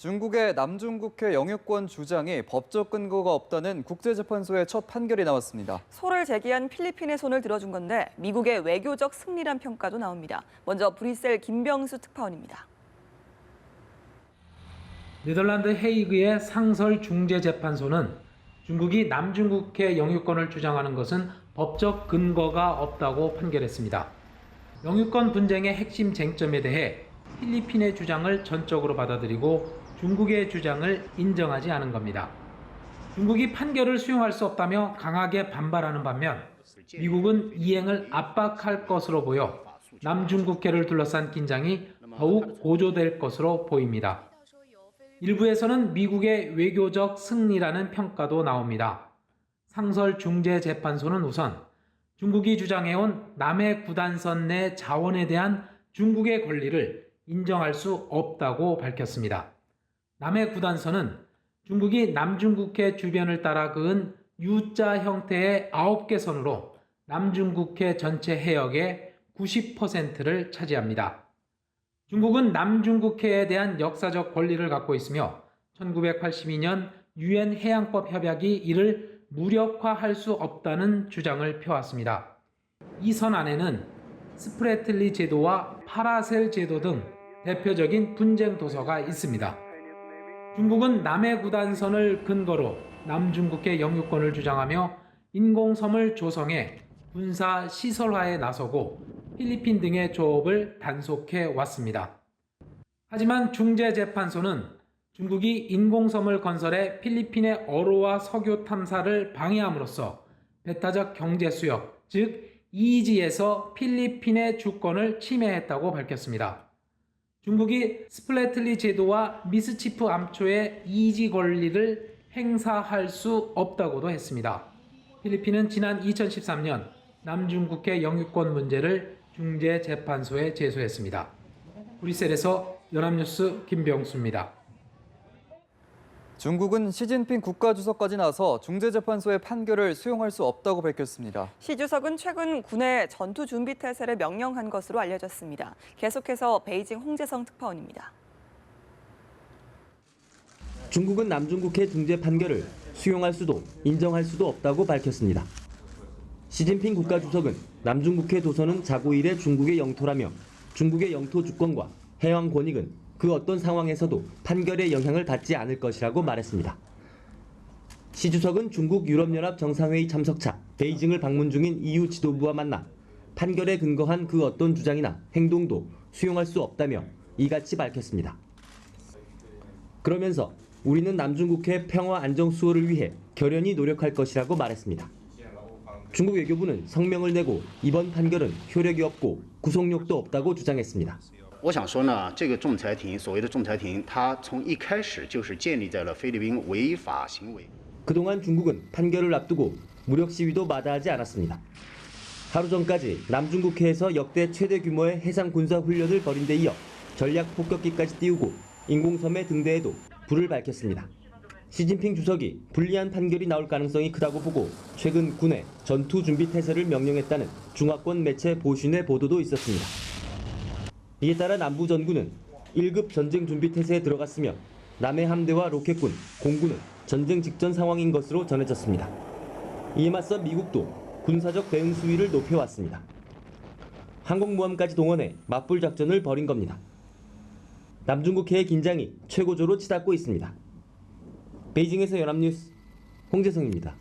중국의 남중국해 영유권 주장이 법적 근거가 없다는 국제재판소의 첫 판결이 나왔습니다. 소를 제기한 필리핀의 손을 들어준 건데 미국의 외교적 승리란 평가도 나옵니다. 먼저 브뤼셀 김병수 특파원입니다. 네덜란드 헤이그의 상설중재재판소는 중국이 남중국해 영유권을 주장하는 것은 법적 근거가 없다고 판결했습니다. 영유권 분쟁의 핵심 쟁점에 대해 필리핀의 주장을 전적으로 받아들이고 중국의 주장을 인정하지 않은 겁니다. 중국이 판결을 수용할 수 없다며 강하게 반발하는 반면 미국은 이행을 압박할 것으로 보여 남중국해를 둘러싼 긴장이 더욱 고조될 것으로 보입니다. 일부에서는 미국의 외교적 승리라는 평가도 나옵니다. 상설중재재판소는 우선 중국이 주장해온 남해 구단선 내 자원에 대한 중국의 권리를 인정할 수 없다고 밝혔습니다. 남해 구단선은 중국이 남중국해 주변을 따라 그은 U자 형태의 9개 선으로 남중국해 전체 해역의 90%를 차지합니다. 중국은 남중국해에 대한 역사적 권리를 갖고 있으며 1982년 유엔 해양법 협약이 이를 무력화할 수 없다는 주장을 펴왔습니다. 이 선 안에는 스프레틀리 제도와 파라셀 제도 등 대표적인 분쟁 도서가 있습니다. 중국은 남해 구단선을 근거로 남중국해 영유권을 주장하며 인공섬을 조성해 군사 시설화에 나서고 필리핀 등의 조업을 단속해 왔습니다. 하지만 중재재판소는 중국이 인공섬을 건설해 필리핀의 어로와 석유 탐사를 방해함으로써 배타적 경제 수역, 즉 EEZ에서 필리핀의 주권을 침해했다고 밝혔습니다. 중국이 스플래틀리 제도와 미스치프 암초의 EEZ 권리를 행사할 수 없다고도 했습니다. 필리핀은 지난 2013년 남중국해 영유권 문제를 중재재판소에 제소했습니다. 브뤼셀에서 연합뉴스 김병수입니다. 중국은 시진핑 국가주석까지 나서 중재재판소의 판결을 수용할 수 없다고 밝혔습니다. 시 주석은 최근 군의 전투 준비 태세를 명령한 것으로 알려졌습니다. 계속해서 베이징 홍재성 특파원입니다. 중국은 남중국해 중재 판결을 수용할 수도 인정할 수도 없다고 밝혔습니다. 시진핑 국가주석은 남중국해 도서는 자고 이래 중국의 영토라며 중국의 영토 주권과 해왕 권익은 그 어떤 상황에서도 판결의 영향을 받지 않을 것이라고 말했습니다. 시 주석은 중국 유럽연합 정상회의 참석차 베이징을 방문 중인 EU 지도부와 만나 판결에 근거한 그 어떤 주장이나 행동도 수용할 수 없다며 이같이 밝혔습니다. 그러면서 우리는 남중국해 평화 안정 수호를 위해 결연히 노력할 것이라고 말했습니다. 중국 외교부는 성명을 내고 이번 판결은 효력이 없고 구속력도 없다고 주장했습니다. 我想说呢，这个仲裁庭所谓的仲裁庭，它从一开始就是建立在了菲律宾违法行为。 그동안 중국은 판결을 앞두고 무력 시위도 마다하지 않았습니다. 하루 전까지 남중국해에서 역대 최대 규모의 해상 군사 훈련을 벌인 데 이어 전략 폭격기까지 띄우고 인공섬의 등대에도 불을 밝혔습니다. 시진핑 주석이 불리한 판결이 나올 가능성이 크다고 보고 최근 군에 전투 준비 태세를 명령했다는 중화권 매체 보신의 보도도 있었습니다. 이에 따라 남부 전구는 1급 전쟁 준비 태세에 들어갔으며 남해 함대와 로켓군, 공군은 전쟁 직전 상황인 것으로 전해졌습니다. 이에 맞서 미국도 군사적 대응 수위를 높여왔습니다. 항공모함까지 동원해 맞불 작전을 벌인 겁니다. 남중국해의 긴장이 최고조로 치닫고 있습니다. 베이징에서 연합뉴스 홍재성입니다.